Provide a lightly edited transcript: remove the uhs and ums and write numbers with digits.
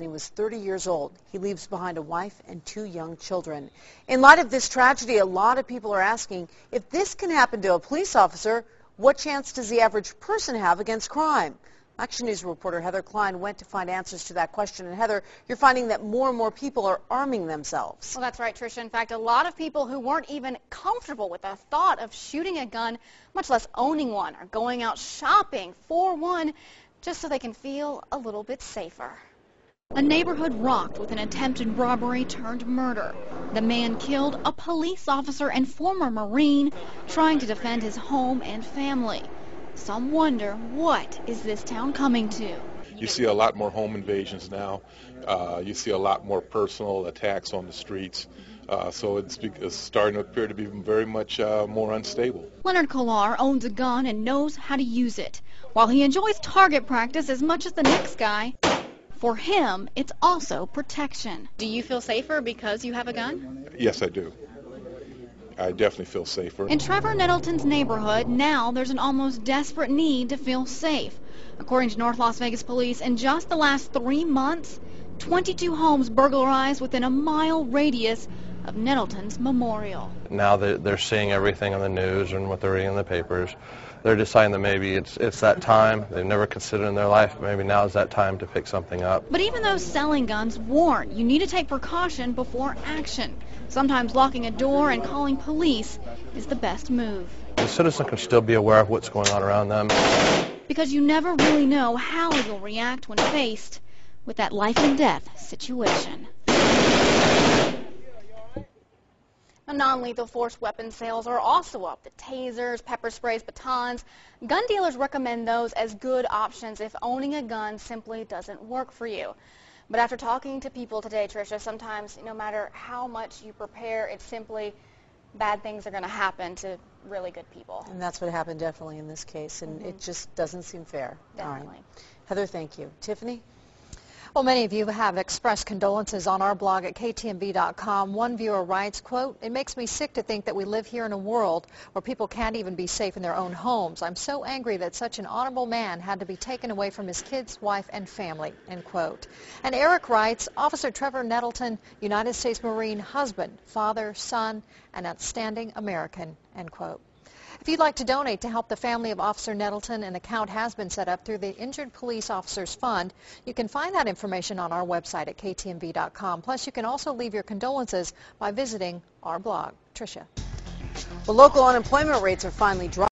He was 30 years old. He leaves behind a wife and 2 young children. In light of this tragedy, a lot of people are asking, if this can happen to a police officer, what chance does the average person have against crime? Action News reporter Heather Klein went to find answers to that question. And Heather, you're finding that more and more people are arming themselves. Well, that's right, Tricia. In fact, a lot of people who weren't even comfortable with the thought of shooting a gun, much less owning one, are going out shopping for one just so they can feel a little bit safer. A neighborhood rocked with an attempted robbery turned murder. The man killed a police officer and former Marine trying to defend his home and family. Some wonder, what is this town coming to? You see a lot more home invasions now. You see a lot more personal attacks on the streets. So it's starting to appear to be very much more unstable. Leonard Kolar owns a gun and knows how to use it. While he enjoys target practice as much as the next guy, for him, it's also protection. Do you feel safer because you have a gun? Yes, I do. I definitely feel safer. In Trevor Nettleton's neighborhood, now there's an almost desperate need to feel safe. According to North Las Vegas police, in just the last 3 months, 22 homes burglarized within a mile radius of Nettleton's memorial. Now that they're seeing everything on the news and what they're reading in the papers, they're deciding that maybe it's that time. They've never considered in their life, maybe now is that time to pick something up. But even those selling guns warn you need to take precaution before action. Sometimes locking a door and calling police is the best move. The citizen can still be aware of what's going on around them. Because you never really know how you'll react when faced with that life and death situation. Non-lethal force weapon sales are also up. The tasers, pepper sprays, batons. Gun dealers recommend those as good options if owning a gun simply doesn't work for you. But after talking to people today, Tricia, sometimes no matter how much you prepare, it's simply bad things are going to happen to really good people. And that's what happened definitely in this case, and it just doesn't seem fair. Definitely. All right. Heather, thank you. Tiffany? Well, many of you have expressed condolences on our blog at ktmv.com. One viewer writes, quote, "It makes me sick to think that we live here in a world where people can't even be safe in their own homes. I'm so angry that such an honorable man had to be taken away from his kids, wife, and family," end quote. And Eric writes, "Officer Trevor Nettleton, United States Marine, husband, father, son, an outstanding American," end quote. If you'd like to donate to help the family of Officer Nettleton, an account has been set up through the Injured Police Officers Fund. You can find that information on our website at ktmv.com. Plus, you can also leave your condolences by visiting our blog. Tricia. Well, local unemployment rates are finally dropping.